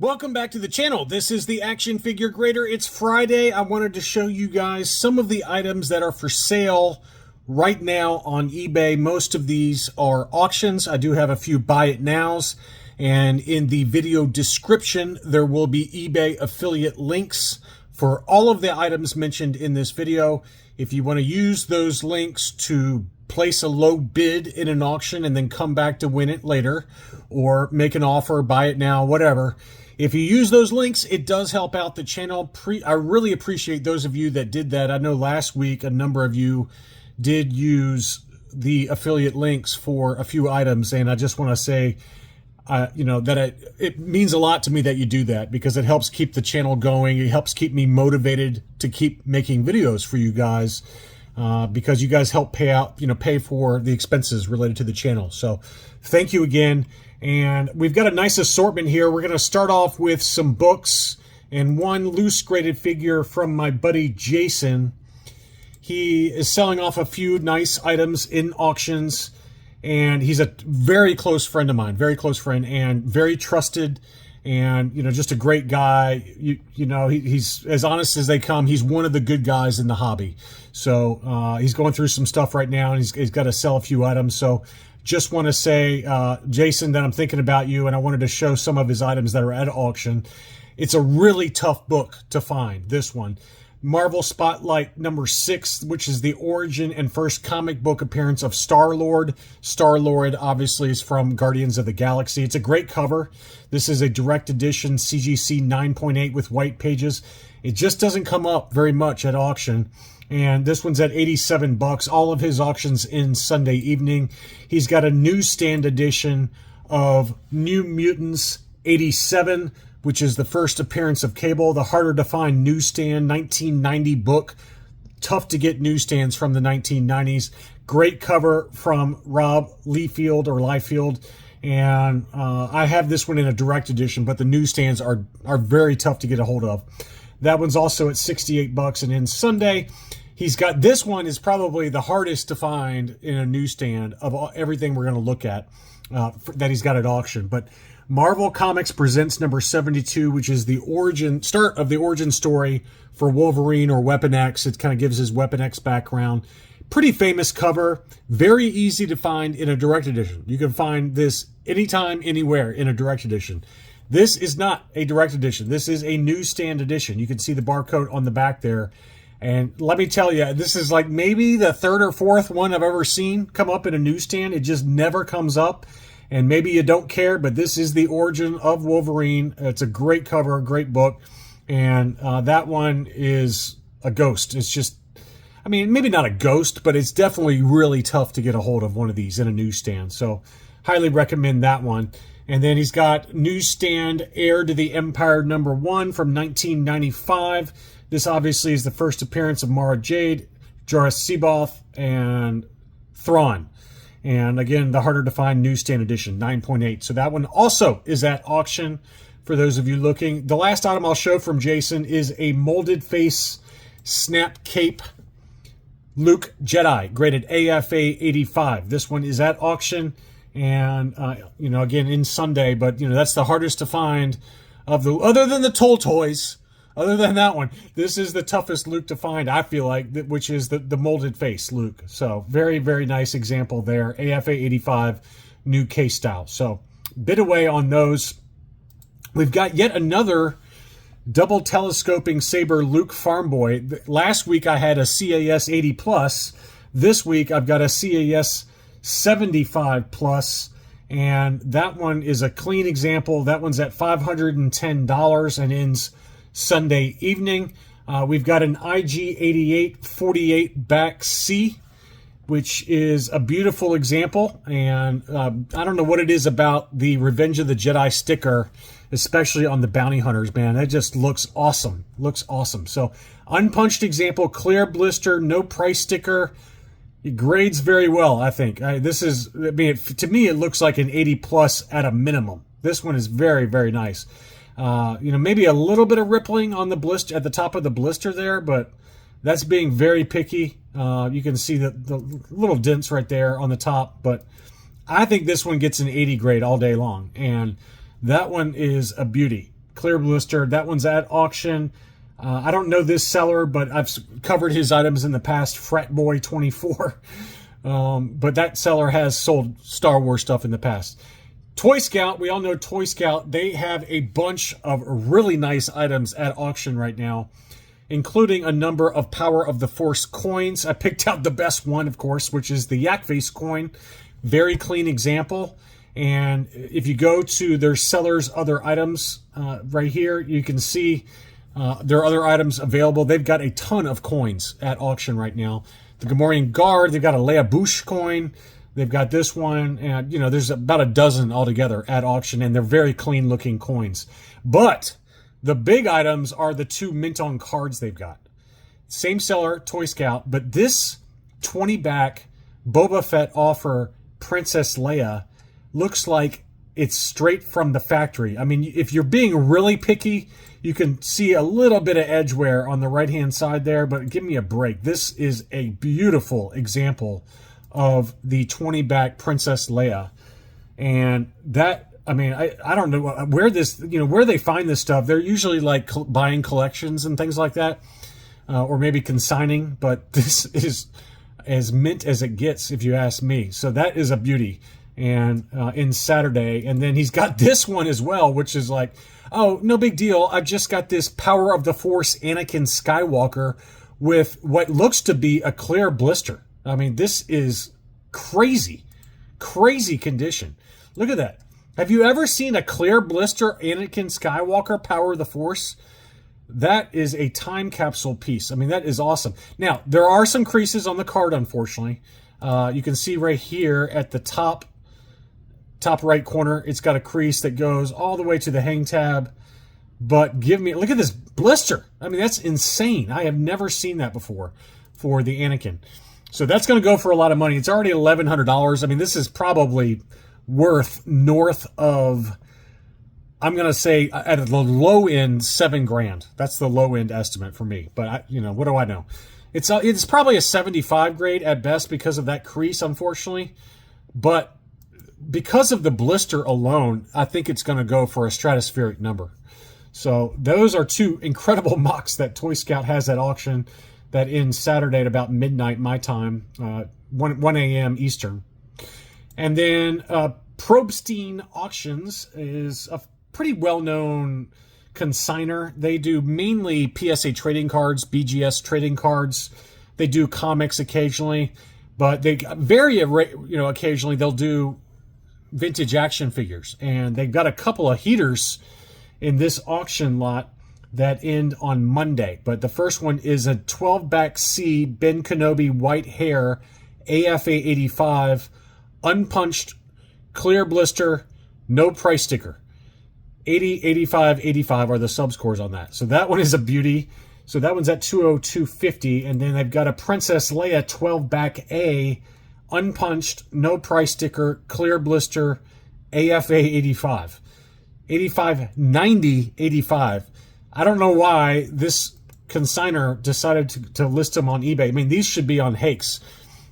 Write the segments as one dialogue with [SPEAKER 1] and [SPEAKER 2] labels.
[SPEAKER 1] Welcome back to the channel. This is the Action Figure Grader. It's Friday. I wanted to show you guys some of the items that are for sale right now on eBay. Most of these are auctions. I do have a few buy it nows, and in the video description there will be eBay affiliate links for all of the items mentioned in this video. If you want to use those links to place a low bid in an auction and then come back to win it later, or make an offer, buy it now, whatever. If you use those links, it does help out the channel. I really appreciate those of you that did that. I know last week a number of you did use the affiliate links for a few items, and I just want to say, that it means a lot to me that you do that, because it helps keep the channel going. It helps keep me motivated to keep making videos for you guys, because you guys help pay for the expenses related to the channel. So thank you again. And we've got a nice assortment here. We're going to start off with some books and one loose graded figure from my buddy Jason. He is selling off a few nice items in auctions, and he's a very close friend of mine, very close friend, and very trusted, and just a great guy. He's as honest as they come. He's one of the good guys in the hobby. So he's going through some stuff right now, and he's got to sell a few items. So just want to say, Jason, that I'm thinking about you, and I wanted to show some of his items that are at auction. It's a really tough book to find, this one. Marvel Spotlight number 6, which is the origin and first comic book appearance of Star-Lord. Star-Lord obviously is from Guardians of the Galaxy. It's a great cover. This is a direct edition CGC 9.8 with white pages. It just doesn't come up very much at auction. And this one's at 87 bucks. All of his auctions in Sunday evening. He's got a newsstand edition of New Mutants 87, which is the first appearance of Cable, the harder to find newsstand 1990 book. Tough to get newsstands from the 1990s. Great cover from Rob Liefeld. And I have this one in a direct edition, but the newsstands are very tough to get a hold of. That one's also at 68 bucks. And in Sunday, he's got, this one is probably the hardest to find in a newsstand of everything we're going to look at that he's got at auction. But Marvel Comics Presents number 72, which is the start of the origin story for Wolverine, or Weapon X. It kind of gives his Weapon X background. Pretty famous cover. Very easy to find in a direct edition. You can find this anytime, anywhere in a direct edition. This is not a direct edition. This is a newsstand edition. You can see the barcode on the back there. And let me tell you, this is like maybe the third or fourth one I've ever seen come up in a newsstand. It just never comes up. And maybe you don't care, but this is the origin of Wolverine. It's a great cover, a great book. And that one is a ghost. It's just, I mean, maybe not a ghost, but it's definitely really tough to get a hold of one of these in a newsstand. So highly recommend that one. And then he's got newsstand Heir to the Empire number 1 from 1995. This obviously is the first appearance of Mara Jade, Jorah C'baoth, and Thrawn. And again, the harder to find newsstand edition, 9.8. So that one also is at auction for those of you looking. The last item I'll show from Jason is a molded face snap cape Luke Jedi, graded AFA 85. This one is at auction. And, again, in Sunday, but, that's the hardest to find of the, other than the Toll Toys, other than that one, this is the toughest Luke to find, I feel like, which is the molded face Luke. So very, very nice example there. AFA 85, new case style. So bid away on those. We've got yet another double telescoping saber Luke Farm Boy. Last week I had a CAS 80 plus. This week I've got a CAS 75 plus, and that one is a clean example. That one's at $510 and ends Sunday evening. We've got an IG-88 48 back C, which is a beautiful example, and I don't know what it is about the Revenge of the Jedi sticker, especially on the bounty hunters, man. That just looks awesome. Looks awesome. So unpunched example, clear blister, no price sticker. It grades very well, I think. To me, it looks like an 80 plus at a minimum. This one is very, very nice. Maybe a little bit of rippling on the blister at the top of the blister there, but that's being very picky. You can see the little dents right there on the top, but I think this one gets an 80 grade all day long, and that one is a beauty. clear blister. That one's at auction. I don't know this seller, but I've covered his items in the past, Fratboy24. But that seller has sold Star Wars stuff in the past. Toy Scout, we all know Toy Scout. They have a bunch of really nice items at auction right now, including a number of Power of the Force coins. I picked out the best one, of course, which is the Yak Face coin. Very clean example. And if you go to their seller's other items right here, you can see there are other items available. They've got a ton of coins at auction right now. The Gamorrean Guard, they've got a Leia Bouche coin. They've got this one, and you know, there's about a dozen altogether at auction, and they're very clean looking coins. But the big items are the 2 mint on cards they've got. Same seller, Toy Scout, but this 20 back Boba Fett offer Princess Leia looks like it's straight from the factory. I mean, if you're being really picky, you can see a little bit of edge wear on the right-hand side there, but give me a break. This is a beautiful example of the 20 back Princess Leia. And that, I mean, I don't know where this, you know, where they find this stuff. They're usually like buying collections and things like that, or maybe consigning, but this is as mint as it gets, if you ask me. So that is a beauty. And in Saturday, and then he's got this one as well, which is like, oh, no big deal. I've just got this Power of the Force Anakin Skywalker with what looks to be a clear blister. I mean, this is crazy, crazy condition. Look at that. Have you ever seen a clear blister Anakin Skywalker Power of the Force? That is a time capsule piece. I mean, that is awesome. Now, there are some creases on the card, unfortunately. You can see right here at the top right corner, it's got a crease that goes all the way to the hang tab. But look at this blister. I mean, that's insane. I have never seen that before for the Anakin. So that's going to go for a lot of money. It's already $1,100. I mean, this is probably worth north of, I'm going to say at the low end, $7,000. That's the low end estimate for me. But you know, what do I know? It's probably a 75 grade at best because of that crease, unfortunately. But because of the blister alone, I think it's going to go for a stratospheric number. So those are 2 incredible mocks that Toy Scout has at auction that ends Saturday at about midnight my time, 1 a.m. Eastern. And then Probstein Auctions is a pretty well-known consigner. They do mainly PSA trading cards, BGS trading cards. They do comics occasionally, but they vary, occasionally they'll do vintage action figures. And they've got a couple of heaters in this auction lot that end on Monday. But the first one is a 12-back C Ben Kenobi white hair AFA 85, unpunched, clear blister, no price sticker. 80, 85, 85 are the subscores on that. So that one is a beauty. So that one's at 202.50. And then they've got a Princess Leia 12-back A, unpunched, no price sticker, clear blister, AFA 85. 85, 90, 85. I don't know why this consigner decided to list them on eBay. I mean, these should be on Hakes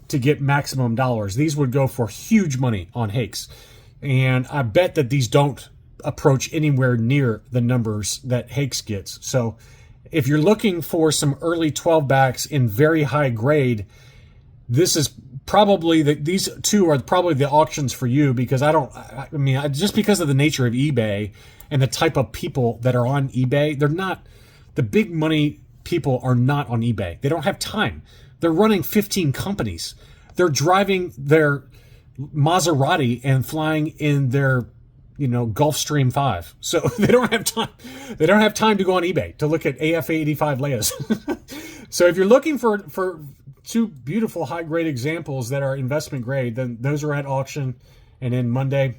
[SPEAKER 1] to get maximum dollars. These would go for huge money on Hakes. And I bet that these don't approach anywhere near the numbers that Hakes gets. So if you're looking for some early 12 backs in very high grade, this is probably these 2 are probably the auctions for you, because I mean, just because of the nature of eBay and the type of people that are on eBay, they're not, the big money people are not on eBay. They don't have time. They're running 15 companies. They're driving their Maserati and flying in their, Gulfstream 5. So they don't have time. They don't have time to go on eBay to look at AFA 85 Leias. So if you're looking for 2 beautiful high-grade examples that are investment grade, then those are at auction. And then Monday,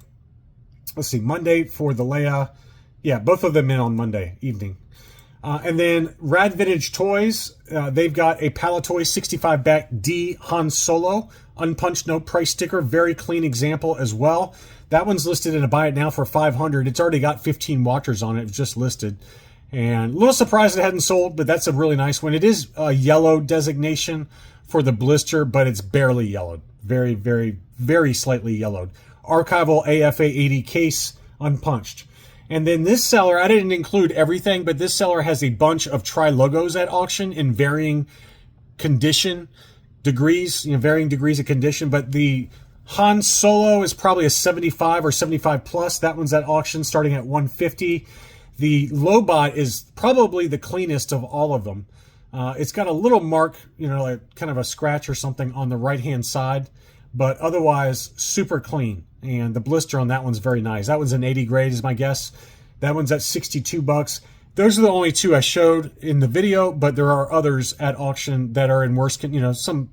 [SPEAKER 1] let's see, Monday for the Leia. Yeah, both of them in on Monday evening. And then Rad Vintage Toys, they've got a Palatoy 65-back D Han Solo, unpunched, no price sticker, very clean example as well. That one's listed in a buy it now for $500. It's already got 15 watchers on it. It's just listed. And a little surprised it hadn't sold, but that's a really nice one. It is a yellow designation for the blister, but it's barely yellowed. Very, very, very slightly yellowed. Archival AFA 80 case, unpunched. And then this seller, I didn't include everything, but this seller has a bunch of tri-logos at auction in varying condition degrees, varying degrees of condition. But the Han Solo is probably a 75 or 75 plus. That one's at auction starting at 150. The Lobot is probably the cleanest of all of them. It's got a little mark, like kind of a scratch or something on the right-hand side, but otherwise super clean. And the blister on that one's very nice. That one's an 80 grade is my guess. That one's at 62 bucks. Those are the only two I showed in the video, but there are others at auction that are in worse, some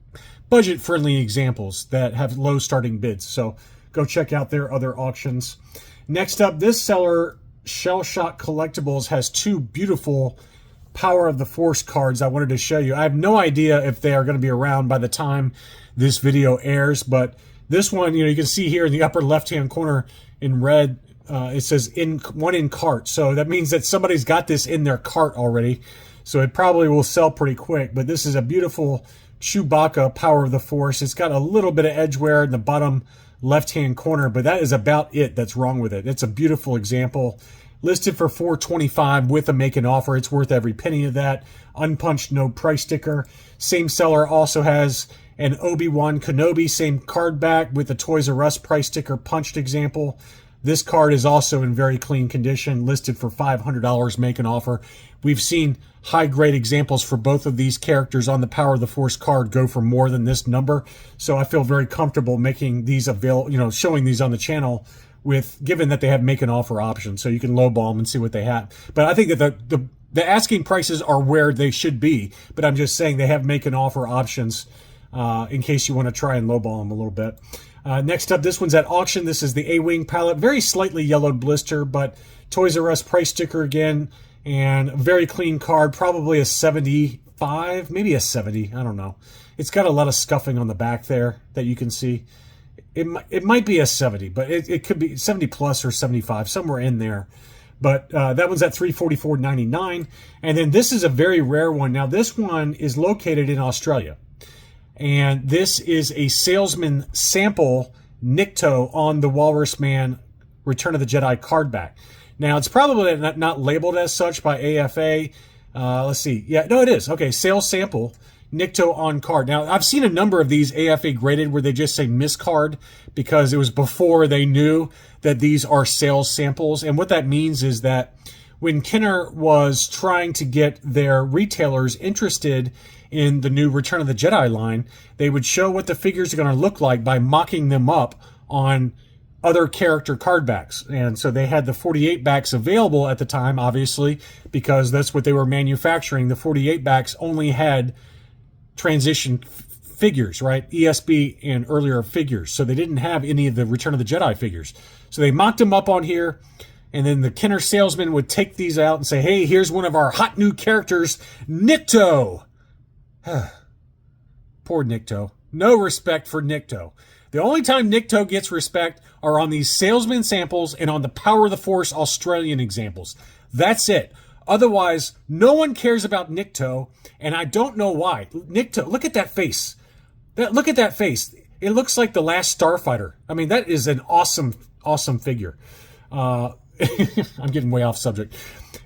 [SPEAKER 1] budget-friendly examples that have low starting bids. So go check out their other auctions. Next up, this seller, Shell Shock Collectibles, has two beautiful Power of the Force cards I wanted to show you. I have no idea if they are going to be around by the time this video airs, but this one, you can see here in the upper left-hand corner in red, it says one in cart. So that means that somebody's got this in their cart already. So it probably will sell pretty quick. But this is a beautiful Chewbacca Power of the Force. It's got a little bit of edge wear in the bottom left-hand corner, but that is about it that's wrong with it. It's a beautiful example. Listed for $425 with a make an offer. It's worth every penny of that. Unpunched, no price sticker. Same seller also has an Obi-Wan Kenobi, same card back with a Toys R Us price sticker punched example. This card is also in very clean condition, listed for $500, make an offer. We've seen high-grade examples for both of these characters on the Power of the Force card go for more than this number. So I feel very comfortable making these available, showing these on the channel, given that they have make an offer option, so you can lowball them and see what they have. But I think that the asking prices are where they should be, but I'm just saying they have make an offer options in case you want to try and lowball them a little bit. Next up, this one's at auction. This is the A-Wing palette, very slightly yellowed blister, but Toys R Us price sticker again, and a very clean card, probably a 75, maybe a 70, I don't know. It's got a lot of scuffing on the back there that you can see. It might be a 70, but it could be 70 plus or 75, somewhere in there. But that one's at $344.99. And then this is a very rare one. Now, this one is located in Australia. And this is a salesman sample Nikto on the Walrus Man Return of the Jedi card back. Now, it's probably not labeled as such by AFA. Let's see. Yeah, no, it is. Okay, sales sample. Nikto on card. Now, I've seen a number of these AFA graded where they just say miscard because it was before they knew that these are sales samples. And what that means is that when Kenner was trying to get their retailers interested in the new Return of the Jedi line, they would show what the figures are going to look like by mocking them up on other character card backs. And so they had the 48 backs available at the time, obviously, because that's what they were manufacturing. The 48 backs only had transition figures, right? ESB and earlier figures. So they didn't have any of the Return of the Jedi figures. So they mocked them up on here, and then the Kenner salesman would take these out and say, hey, here's one of our hot new characters, Nikto. Poor Nikto. No respect for Nikto. The only time Nikto gets respect are on these salesman samples and on the Power of the Force Australian examples. That's it. Otherwise, no one cares about Nikto, and I don't know why. Nikto, look at that face. Look at that face. It looks like the Last Starfighter. I mean, that is an awesome, awesome figure. I'm getting way off subject.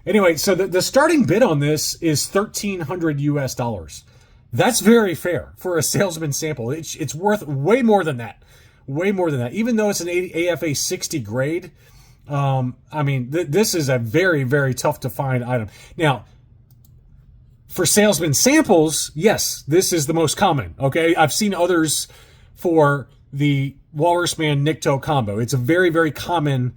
[SPEAKER 1] Anyway, so the starting bid on this is $1,300 US. That's very fair for a salesman sample. It's worth way more than that. Way more than that. Even though it's an AFA 60 grade, I mean, this is a very, very tough to find item. Now, for salesman samples, yes, this is the most common, okay? I've seen others for the Walrus Man Nikto combo. It's a very, very common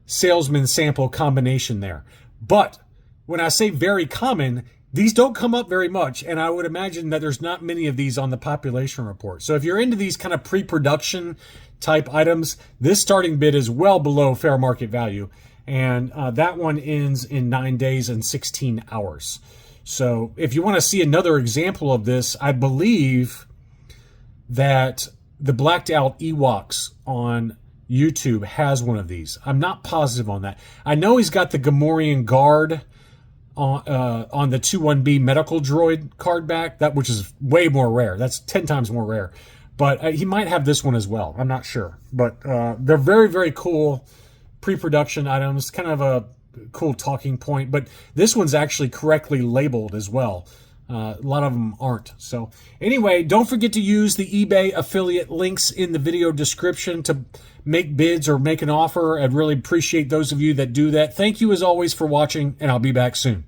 [SPEAKER 1] salesman sample combination there. But when I say very common, these don't come up very much, and I would imagine that there's not many of these on the population report. So if you're into these kind of pre-production type items, this starting bid is well below fair market value, and that one ends in 9 days and 16 hours. So if you want to see another example of this, I believe that the Blacked Out Ewoks on YouTube has one of these. I'm not positive on that. I know he's got the Gamorrean Guard on the 21B medical droid card back, which is way more rare. That's 10 times more rare. But he might have this one as well. I'm not sure. But they're very, very cool pre-production items, kind of a cool talking point, but this one's actually correctly labeled as well. A lot of them aren't. So anyway, don't forget to use the eBay affiliate links in the video description to make bids or make an offer. I'd really appreciate those of you that do that. Thank you as always for watching, and I'll be back soon.